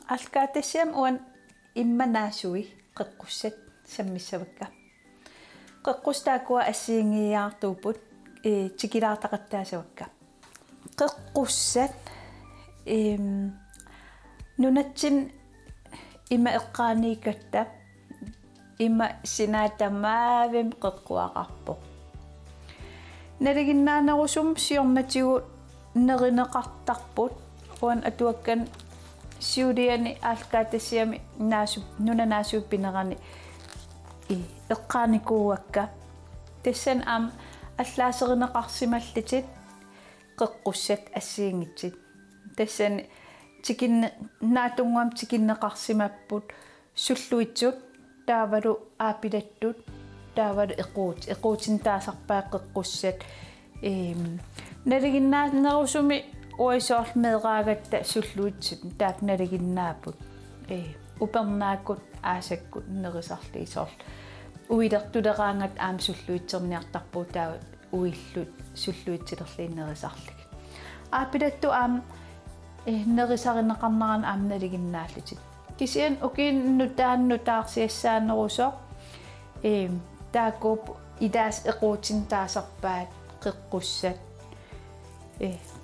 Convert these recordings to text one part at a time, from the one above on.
алкаатассиам уан имманаасуи қеққуссат саммиссавакка қеққустаакуа ассиингиаартуупут тикилаартақаттаасавакка қеққуссат нунатсин има эққааникатта има синаатамаавим қеққуақарпоқ налигиннаанерусум сиорнатигу неринеқартарпут уан атуаккан сиулиани алкаатассиами наасу нунанаасууппинерани эққааникууакка тассан аам аллаасеринеқарсималлитит қеққуссат ассиингитсит тассан тикинне наатунгуам тикиннеқарсимаппут суллуитсут таавалу аапилаттут таавалу эқуутин таасарпаа қеққуссат налигиннаанерусуми уисоорл меэраагатта суллуитсут таак налигиннаапут упернааккут аасаккут нерисарлиисоорл уилертулераангат аам суллуитсерниартарпуу таава уиллут суллуитсилерлииннерисарлик аапилатту аам нерисаринеқарнаран аам налигиннааллутит кисиан укиинну таанну таарсиассаанерусоо тааккууп идаас эқуутин таасарпаат қеққуссат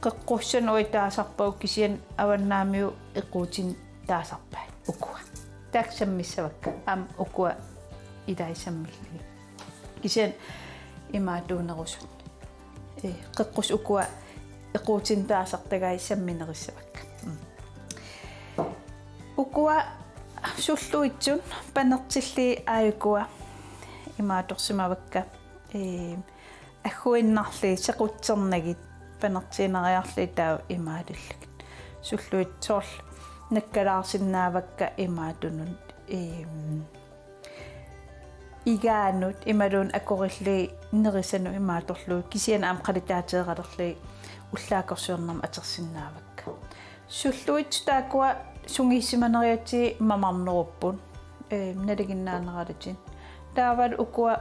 қеққуссан уитаасарпау кисиан аваннаамиу эқуутин таасарпаат укуа таксаммиссавакка аам укуа идаисаммилли кисиан имаатуунерусут қеққус укуа эқуутин таасартагаиссамминериссавакка укуа суллуитсун панертилли ааюкуа имааторсимавакка аггуиннарли сеқутсернагит панертиинериарли таа имаалуллагит суллуит соорл наккалаарсиннаавакка имаатунун игаанут ималуун акорилли нерисану имааторлуу кисиан аам қалитаатеералерли уллаакорсуернарма атерсиннаавакка суллуит таакуа сунгиссиманериати мамарнеруппут налигиннаанералатин таавал укуа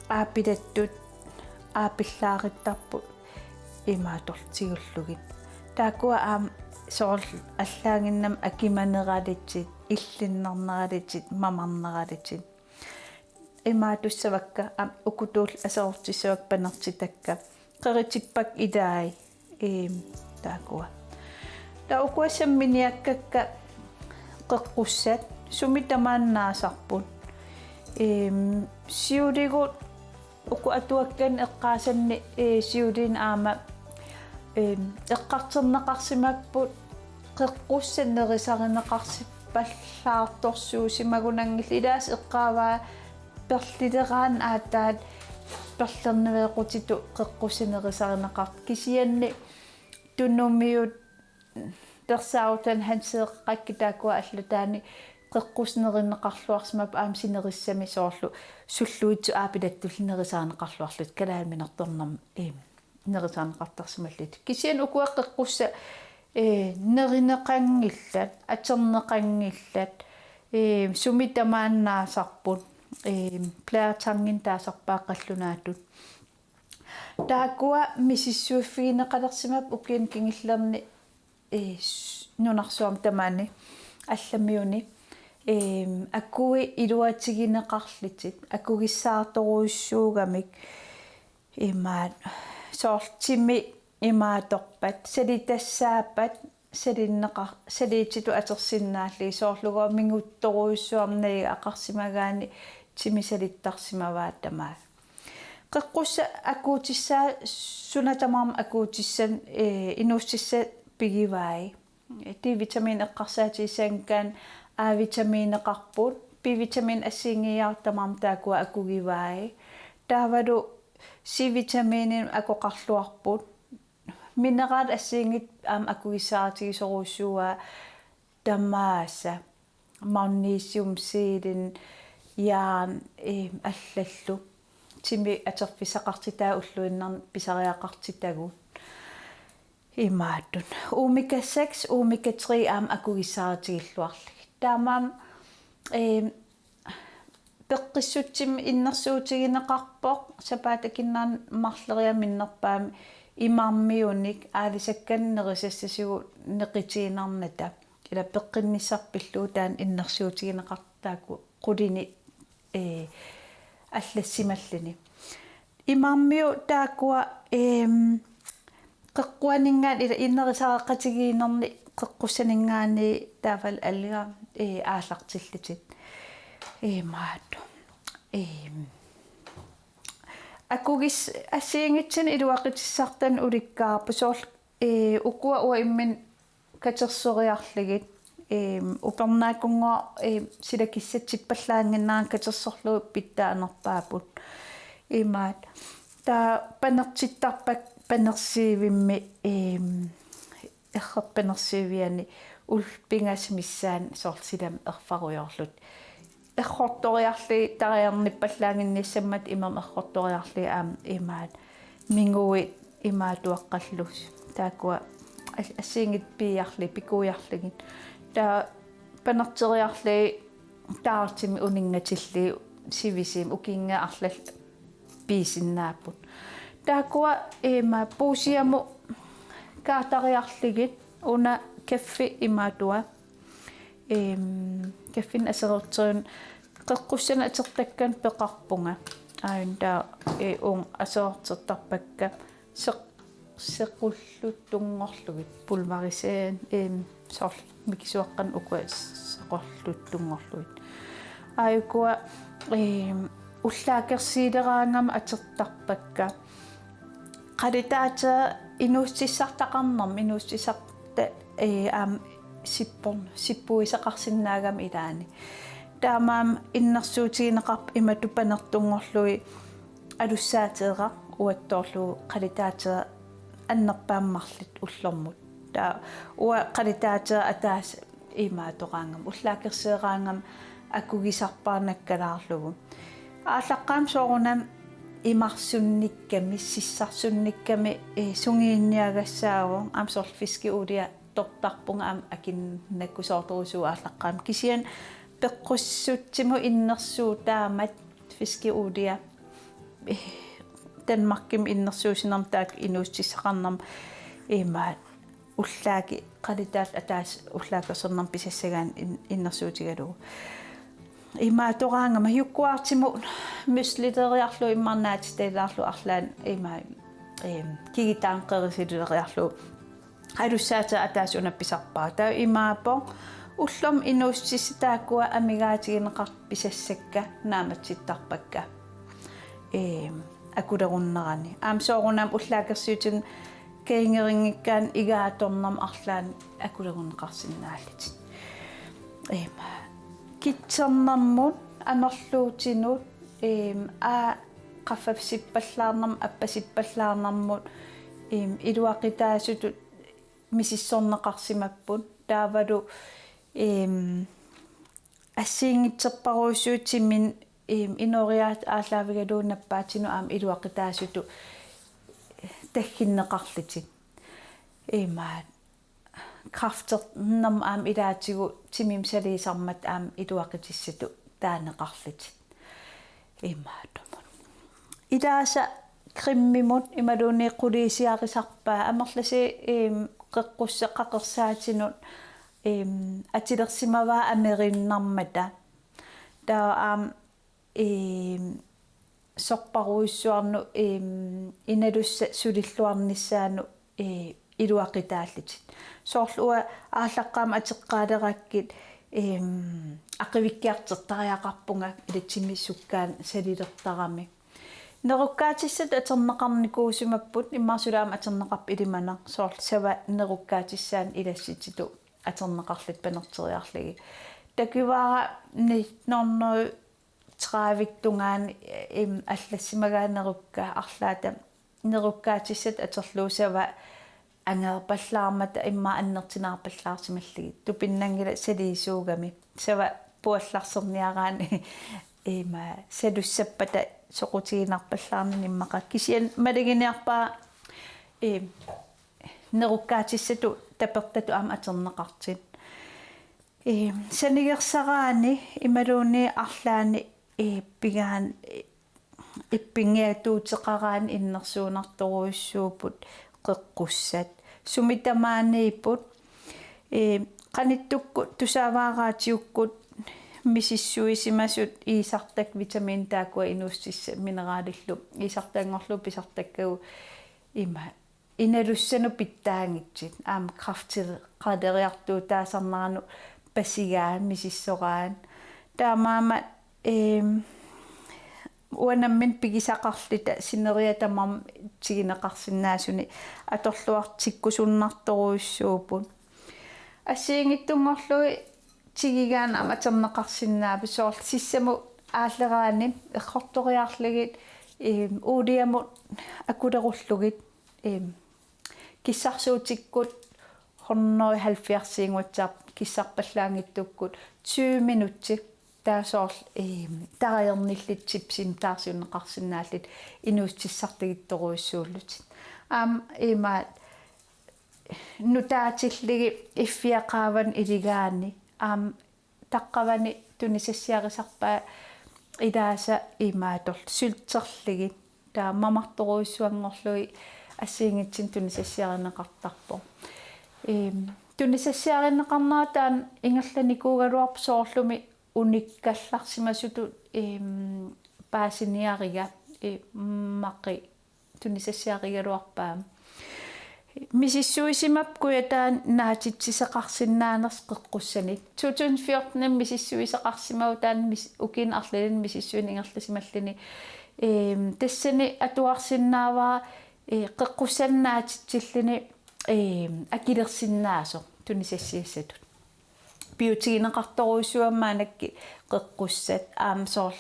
аапилаттут аапиллаариттарпут имаатортигуллугит таакуа аам соорл аллаангиннам акиманералитсит иллиннарнералитсит мамарнералитсит имаатуссавакка аам укутуул асеортиссавак панертитакка қеритиппак идаай таакуа та укуассамминиаккакка қеққуссат сумитамааннаасарпут сиулигут уку атуаккан эққаасанни сиулин аама эққартернеқарсимаппут қеққуссаннерисаринеқарсиппаллаарторсуусимагунангилли илаас эққааваа перлилераан аатаат перлерневеқутиту қеққуссанерисаринеқарт кисианни туннумиут терсаутан хансеэққакки таакуа аллатаани қеққуснеринеқарлуарсимап аам синериссами соорлу суллуитсу аапилаттуллинерисаанеқарлуарлут калааминерторнам нерисаанеқартарсималлит кисиан укуа қеққусса неринеқангиллат атернеқангиллат сумитамааннаасарпут плаатангин таасарпаа қаллунаатут таакуа мисиссуиффигинеқалерсимап укиан кингиллерни нунарсуам тамаани алламиуни аккуи илуатигинеқарлитит аккугиссаарторуиссуугамик имаат соортими имааторпат салитассааппат салиититу атерсиннаалли соорлугоо мингутторуиссуарнаа ақарсимагаани тимисалиттарсимаваат тамаа қеққусса акуутиссаа сунатамарм акуутиссан инууссисса пигиваи D-vitamin эққарсаатиссаангкаан А-витаминеқарпут B-vitamin ассиингиартамарм таакуа акугиваи таавалу C-vitamin акоқарлуарпут минерал ассиингит аам акугиссаартигисоруссуа тамааса магнисиум силин яан аллаллу тими атерфисақартитаа уллуиннар писариақартитагу имаатун omega 6 omega 3 аам акугиссаартигиллуарлу таамаам пеққиссутсим иннерсуутигинеқарпоқ сапаатакиннаан марлериаминнерпаами имармиуник аалисакканнерисассасигу неқитиинарната ila peqqinnisarpillu taan innersuutigineqartaaku qulini аллассималлини имармиу таакуа qeqquaningaan ila innerisaqaqqatigиинерни qeqqussaninngaani taafal alliga ааллартиллутит маату акугис ассиингитсин илуақитиссартан уликкаарпу соорл укуа уа иммин катерсориарлигит упернаакунгоо силакиссатсиппаллаангиннаран катерсорлуу питтаанерпаапут имаат таа панертиттарпак панерсиивимми эрреппанерсиивиани улпингасмиссаан соорлсилам ерфаруйорлут эрхорториарли тариарниппаллаангинниссаммат имам эрхорториарли аам имаат мингуи имаатуаққаллус таакуа ассиингит пиарли пикуиарлигит таа панертериарли таартими унингатилли сивисим укинга арлал писиннааппут таакуа пуусиаму каатариарлигит уна каффи имаатуа каффин асерертерун qeqqussana atertakkan peqarpunga aunda ung asoortertarpakka sequlluttungorlugit pulmariseen soorl mikisuaqqan ukua seqorluttungorlugit aayukua ullaakersiileraangam atertarpakka qalitaata inuussissartaqarnerm inuussissarta aam sippuisaqarsinnaagam ilaani таамаам иннэрсуутигинеқарп иматупанертунгорлуи алуссаатеэра уаттоорлу қалитаатеа аннерпааммарлит уллормут таа уа қалитаатеа атаас имаатораангам уллаакерсеераангам акугисарпаарнаккалаарлугу ааллаққаам соорунам имарсунникками сиссарсунникками сунгиинниагассаагу амсорл фиски улиа тортарпунга ам акиннаккусоорторусуу ааллаққаам кисиан пеққуссутсиму иннерсуу таамат фиски улиа Danmarkim иннерсуусинерм таак инуустиссақарнерм имаат уллааки қалитаал атаас уллаакерсернерм писассагаан иннерсуутигалугу имаатораангама юккуартиму мюслитериарлу иммарнаатитаилаарлу арлаан имаа кигитаанқерисилериарлу алуссаата атаас унапписарпаа таа имаапо уллом инуустисситааккуа амигаатигинеқар писассакка нааматситтарпакка акулеруннерани аамсоорунам уллаакерсуутин кеингерингиккаан игааторнам арлаан акулеруннеқарсинааллит китсернэрмут анерлуутинут qaffapsippallaarnam appasippallaarnarmut iluaqitaasutut misissorneqarsimapput taavalu ассиингитсерпаруйссуутиммин инориаат ааллаавигалууннаппаатину аама илуақитаасуту таггиннеқарлутит маат крафтернам аама илаатигу тимим салисармат аама илуақитиссату таанеқарлутит маатумут илааса криммимут ималуунни қулисиарисарпаа амерласи қеққуссеққақерсаатинут атилерсимаваа америннармата таа аам сорпаруиссуарну иналусса сулиллуарниссаану илуақитааллитит соорлуа ааллаққаама атеққаалераккит ақивиккиартертариақарпунга илатсимиссуккаан салилертарами неруккаатиссат атернеқарникуусимаппут иммарсулаама атернеқарп илиманер соорл сава неруккаатиссаан илассититу атернеқарлут панертериарлиги такивара норноо траавиктунгаан аллассимагаанерукка арлаата неруккаатиссат атерлуусава ангерпаллаармата имма аннертинаарпаллаарсималлиги тупиннангила салиисуугами сава пуалларсерниараани салуссаппата соқутигинарпаллаарни ниммақа кисиан малагиниарпаа неруккаатиссату тапертату аама атернеқартит санигерсараани ималууни арлаани пигаан иппингиатуутеқараани иннерсуунарторуиссуупут қеққуссат сумитамаанииппут qanittukku tusaavaaraatiukkut misissuisimasut iisartak vitamin taakua inussissa mineraalillu iisartaangorlu pisartakkagu ima inalussanu pittaangitsit kraftir qaderiartuu taasarnaranu passigaan misissoraan taamaama uanammin pigisaqarlita sineriatamam tigineqarsinnaasuni atorluartikkusunnartoruissuupun ассиингиттунгорлуи тигигаан аматернеқарсиннаапу соорл сиссаму ааллераани эққорториарлигит уулиаму акулеруллугит киссарсуутиккут 170 киссарпаллаангиттуккут 20 минутти таасоорл тариерниллит симтаарсиуннеқарсинааллит инуустиссартигитторуиссууллутит имаат нутаатиллиги иффиақааван илигаани таққавани тунисассиарисарпаа илааса имааторл султерлиги таа мамарторуиссуангорлуи ассиингитсин тунисассиаринеқартарпо тунисассиаринеқарнаа таан ингерланикуугалуарп соорлуми униккалларсимасуту паасиниарига мақи тунисассиаригалуарпаа мисиссуисимапкуя таан наатитсисеқарсиннаанерс қеққуссани 2014 мисиссуисеқарсимау таан укин арлалин мисиссуин ингерласималлини тассани атуарсиннааваа қеққуссаннаатитсиллини акилерсиннаасо тунисассиассатут биутигинеқарторуиссуаммаанакки қеққуссат аамсоорл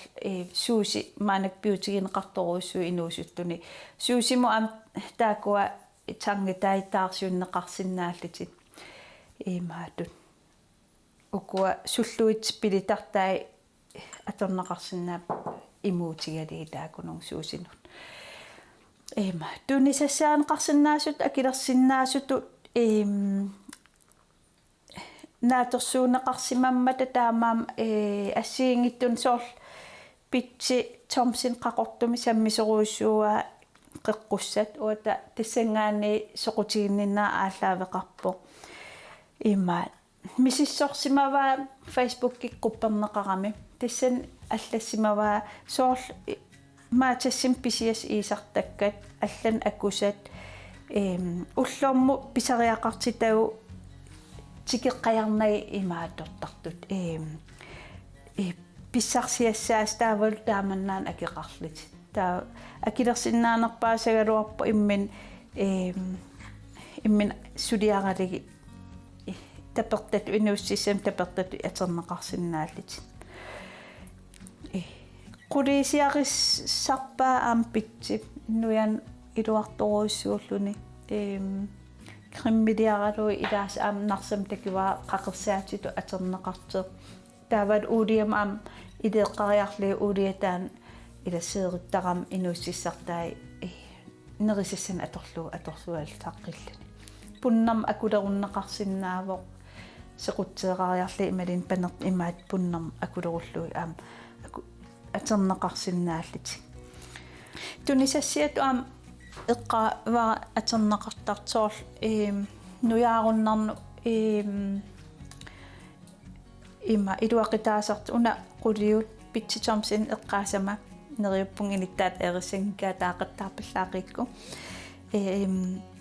сууси маанак биутигинеқарторуиссуу инуусуттуни суусиму таакуа тангитаитаарсиуннеқарсинааллитит имаатут укуа суллуит пилитартай аторнеқарсинаа имуутигалии таакунун суусинут има тунисассаанеқарсинаасут акилерсинаасуту нааторсуунеқарсимаммата таамаам ассиингиттун соорл питси томсин қақортуми саммисеруиссуаа qeqqussat uata tassangaani soqutiginnaa ааллаавеқарпо имаат мисиссорсимаваа Facebook-ки qupperneqarami tassan аллассимаваа соорл маатассим писиас иисартаккат аллан акусат уллорму писариақартитагу тикеққаярнай имаатортартут писсарсиассаас таавал тааманнаан акеқарлит таа акилерсиннаанерпаасагалуарпа иммин сулиаралиги тапертат инуссисам тапертат атернеқарсинааллит qulisiarissarpaa aampitsi nuyan iluartoruissuulluni krimmiliaralui ilaas aamnarsam takiwa qaqersaatitu aterneqarteq taavat uuliam aam ileeqqariarli uuliataan илассеериттарам инуссиссартаи нерисассан аторлуалтаққиллани пуннам акулеруннеқарсинаавоқ сеқутсееқариарли ималин панер имаат пуннам акулеруллуи аам атернеқарсинааллит тунисассиату аам эққава атернеқартартоорл нуяаруннарну има илуақитаасарт уна qulliut питситомсин эққаасама нериуппун илиттаат эрисангка таақаттаарпаллаақикку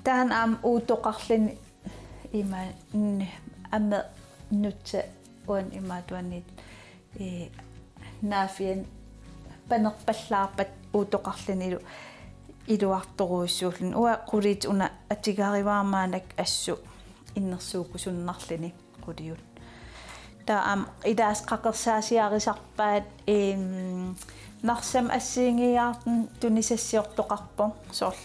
таан аам уутоқарлини има ама нутса уан имаатуанит наафиан панерпаллаарпат уутоқарлинилу илуарторуиссууллун уа qullit уна атигариваамаанак ассу иннерсуукусуннарлини qulliut таам идаас qaqersaasiarisarpaat narsam assiingiaartun tunisassiortoqarpo soorl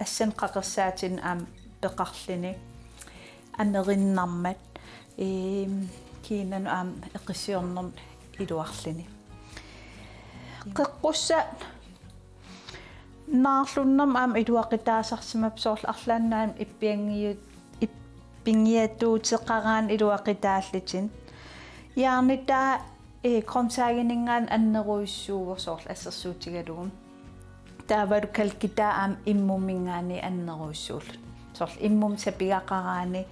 assan qaqersaatin aam peqarlini amerinnarmat kiinanu aam eqissiornerm iluarlini qeqqussa naarlunnam aam iluaqitaasarsimap soorl arlaannaam ippiangiatuuteqaraan iluaqitaallitin yaarnitaa kromsaaginingaan anneruissuuvo soorl assersuutigalugum taavalu kalkitaa aam immumingaani anneruissuullut soorl immum sapigaqaraani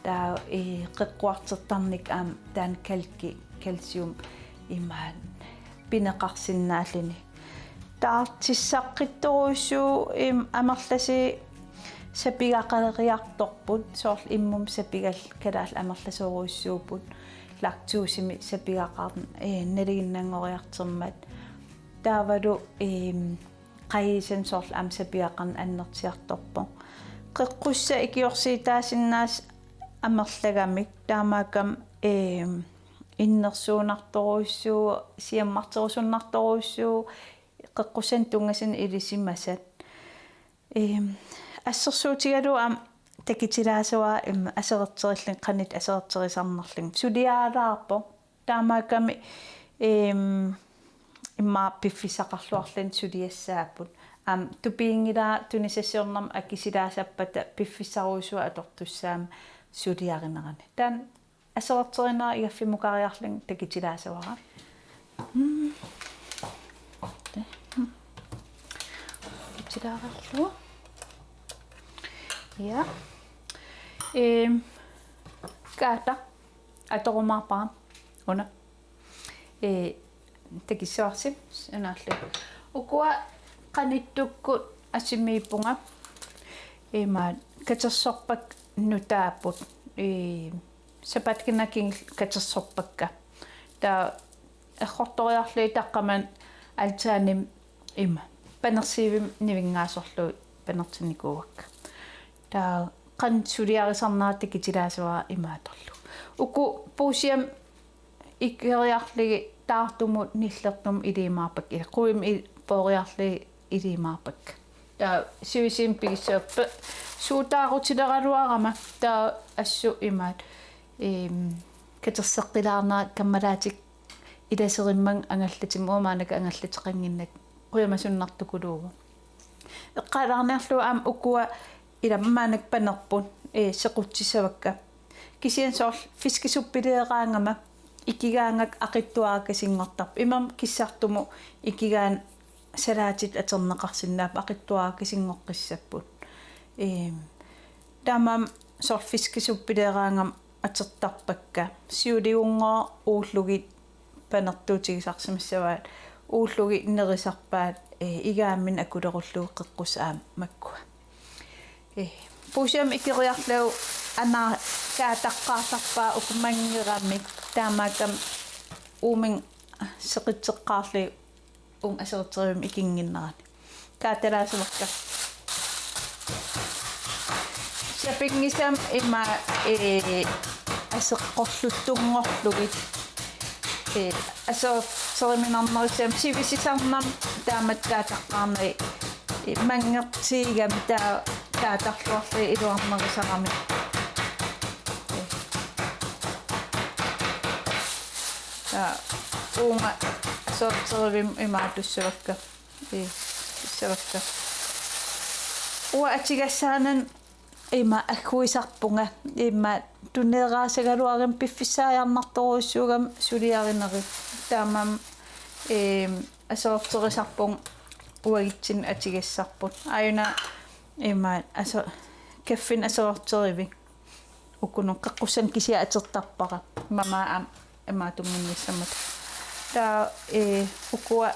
taa qeqquartertarnik taan calcium imaan pineqarsinnaallini taartissaqqittorossuu amerlasi sapigaqaleriartorput soorl immum sapigal kalaal amerlasoruissuuput laktuusimi sapigaqarn naliginnangoriartermat taavalu qayisan soorl am sapigaqarn annertiartorpo qeqqussa ikiorsiitaasinnaas amerlagamik taamaakam innersuunartoruissuu siammarterusunnartoruissuu qeqqussan tungasin ilisimasat ассерсуутигалу такитилаасуа имма асеэртериллин qanit асеэртерисарнерлин сулиаалаарпо таамааками имма пиффисақарлуарлин сулиассааппут тупиингилаа тунисассиорнам акисилаасаппата пиффиссаруусуа атортуссаама сулиаринерани таан асеэртеринаа игаффимукариарлин такитилаасуара такитилаарерлуа ja kaata atorumаарpara una takissuarsi anaallu ukua qanittukkut assimiippunga imaat katersorpak nutaaput sapatkinnakin katersorpakka taa errortoriarli taqqaman altaanim ima panersiivim nivingaasorlu panertinikuuakka taa qan suliarisarnaat takitilaasuara imaatorlu uku puusiam ikkeriarligi taartumut nillertum ilimaarpak quim pooriarligi ilimaarpak taa sivisim pigisseerpa suutaarutileraaluarama taa assu imaat katerseqqilaarnaat kammalaatik ilaserimman angallatim umaanaka angallateqanginnak quyamasunnartukuluugu eqqalaarnerlu am ukua ilamaanak panerpun sequtsissavakka kisian soorl fiskisuppilieraangama ikigaangak aqittuaakasingortarp imam kissartumu ikigaan salaatit aterneqarsinnaap aqittuaakasingorqissapput tamam soorl fiskisuppilieraangam atertarpakka siuliungoo uullugit panertuutigisarsimassavaat uullugit nerisarpaat igaammin akulerullu qeqqussaam makkua puusiam ikiriarlau ana kaataqqaartarpaa ukumangerammik taamaakam uuming seqitseqqaarli aserterium ikinginnerani kaatalaasumerka sapingisam ima aseqqorluttungorlugit aserteriminarnerisam sivisisarnam taamat kaataqqaarneri mangertiigam taa taatarluarli iluarnerisarami uunga aserterivim imaatussavakka issavakka ua atigassaanan ima akkuisarpunga ima tunneeraasagaluarim piffissaajarnartoruissuugam suliarineri taamam aserterisarpung uagitsin atigassarput ayuna ima kaffin aserterivik ukunu qaqqussan kisia atertarpara mama imaatunginnissamat taa ukua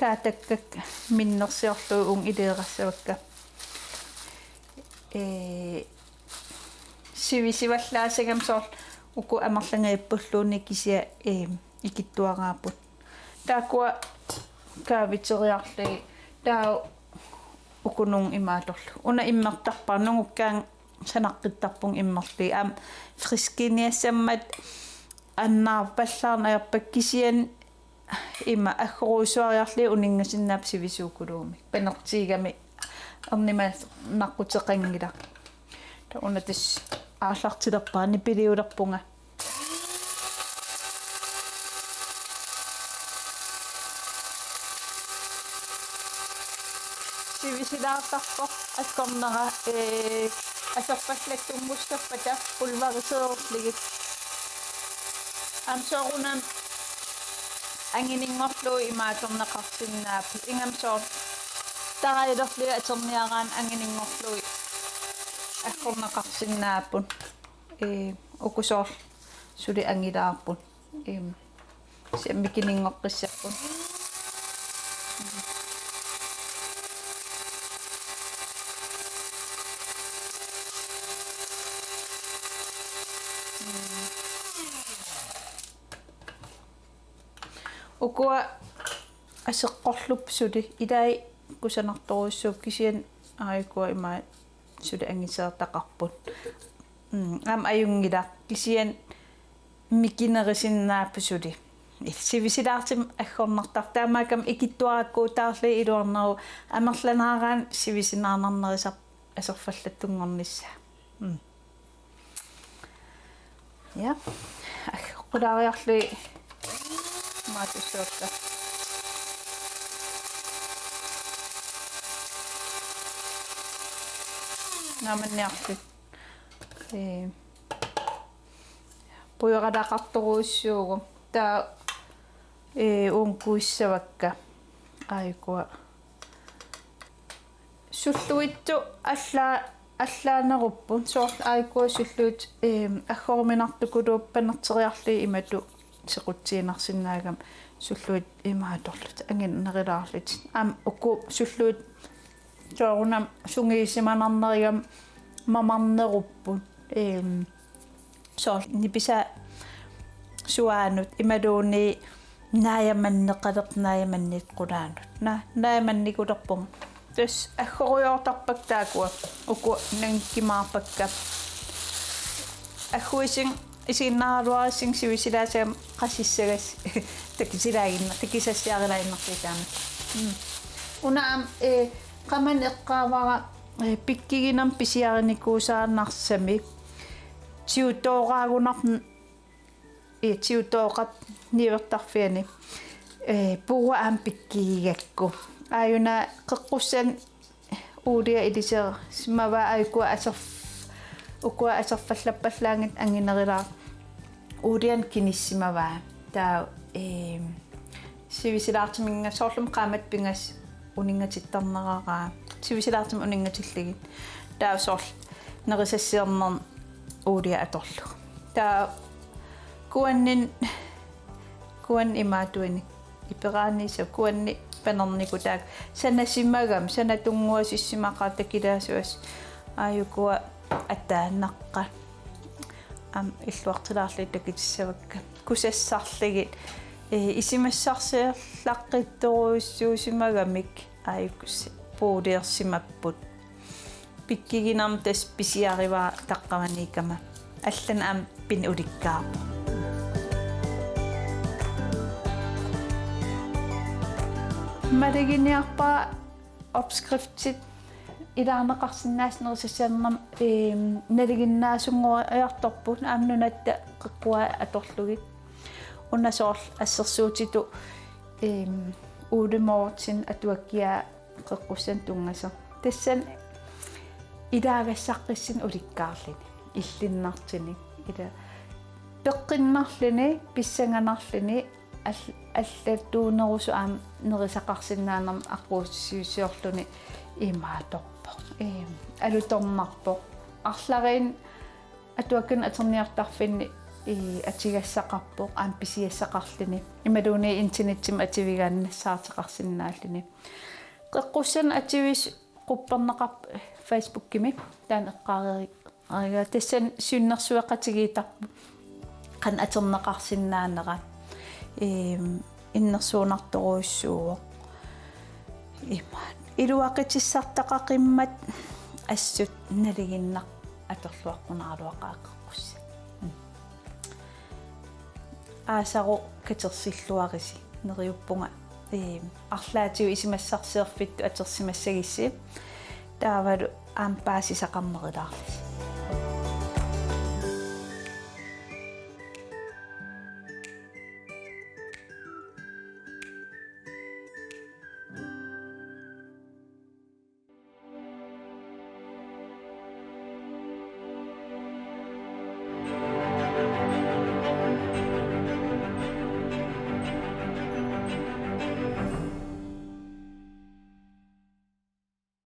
kaatakkak minnersiorlu ung ileerassavakka sivisivallaasagam soorl uku amerlangaipulluunni kisia ikittuaraaput taakua kaaviteriarli taa ukunung imaatorlu una immertarparnungukkaan sanaqqittarpung immerli friskiniassammat annaarpallaarnajarpak kisian ima aggoruisuariarli uningasinnaap sivisuukuluumi panertiigami ernima naqquteqangila ta una tas aallartilerpaani piliulerpunga sivisilaartarpo akkornera aserpallattummustappata pulvariseerligit amsoorunam anginingorlu imaatorneqarsinnaap ingamsoor tarailerli aterniaraan anginingorlu akkorneqarsinnaapun ukusor suli angilaarpun siammikiningoqqissarpun ukua aseqqorlup suli ilai kusanartoruissuuk kisian aikua ima suli angiseertaqarput am ayungila kisian mikinerisinnaapu suli sivisilaartim aggornartar taamaakam ikittuarakkuutaarli iluarneru amerlanaaraan sivisinaarnarnerisar aserfallattunngornissa ja qulaariarli maatussuorta namanniarlu puyoralaqartoruissuugu taa uunkuissavakka aikuа sulluittu allaaneruppu soor aikuа sulluut aggoruminartukuluuppanerteriarli imatu sequtsiinarsinnaagam sulluut imaatorlut anginnerilaarlut am ukku sulluut soorunam sungiisimanarnerigam mamarneruppu soor nipisa suaanut imaluuni naajamanneqaleq qulaanut naajamannikulерпум тус аггориортарпак таакуа уку нангкимаарпакка аггуисин исиннааралуарисин сивисилаасаам qassissagас такисилаагинна такисассиарилаиннартитаама унаам qamан эққаавара пиккигинам писиарникуусааннарсами тиутоораагунар тиутооқат нивертарфиани пуа аам пиккигигакку аюна қеққуссан уулиа илисера симава айкуа асерф укуа асерфаллаппаллаангит ангинерилаа уулиан киниссимаваа таа сивисилаартиминга соорлум qaamат пингас унингатиттарнерараа сивисилаартим унингатиллигит таа сорл нерисассиернер уулиа аторлу таа kuan imaatuini iperaanisa kuanni panerniku taak sanasimagam sanatunguasissimaqaa takilaasuas aayukua ataannaqqa am illuartilaarli takitissavakka kusassarligit isimassarsiarlaqqittoruissuusimagamik aayukus puuliersimapput pikkiginam tas pisiarivaa taqqamanikama allan am pin ulikkaarpu Madaginiarpa opskriftit ilaaneqarsinnaasnerissannam naliginnaasungoriartorput aamnunatta qiqqua atorlugit unnasoorl assersuutitu uulimortsin atuakkia qiqqussan tungasa tassan ilaagassaqissin ulikkaarlini illinnartini ila peqqinnarlini pissanganarlini аллаттуунерусу аам нерисақарсинаанерм аққууссиусиорлуни имааторпо алуторнарпо арларин атуаккан атерниартарфинни атигассақарпо аам писиассақарлини ималууни интернеттим ативигааннассаартеқарсинааллини қеққуссан ативис қуппернеқар фейсбуккими таан эққаарига тассан сюннерсуеқатигиитарпу қан атернеқарсинаанера иннерсуунарторуиссууо имаан илуақитиссартақақиммат ассут налигиннақ аторлуаққунааруақааққусса аасару катерсиллуариси нериуппунга арлаатиу исимассарсиерфитту атерсимассагисси таавалу аампаасисақарнерилаарлис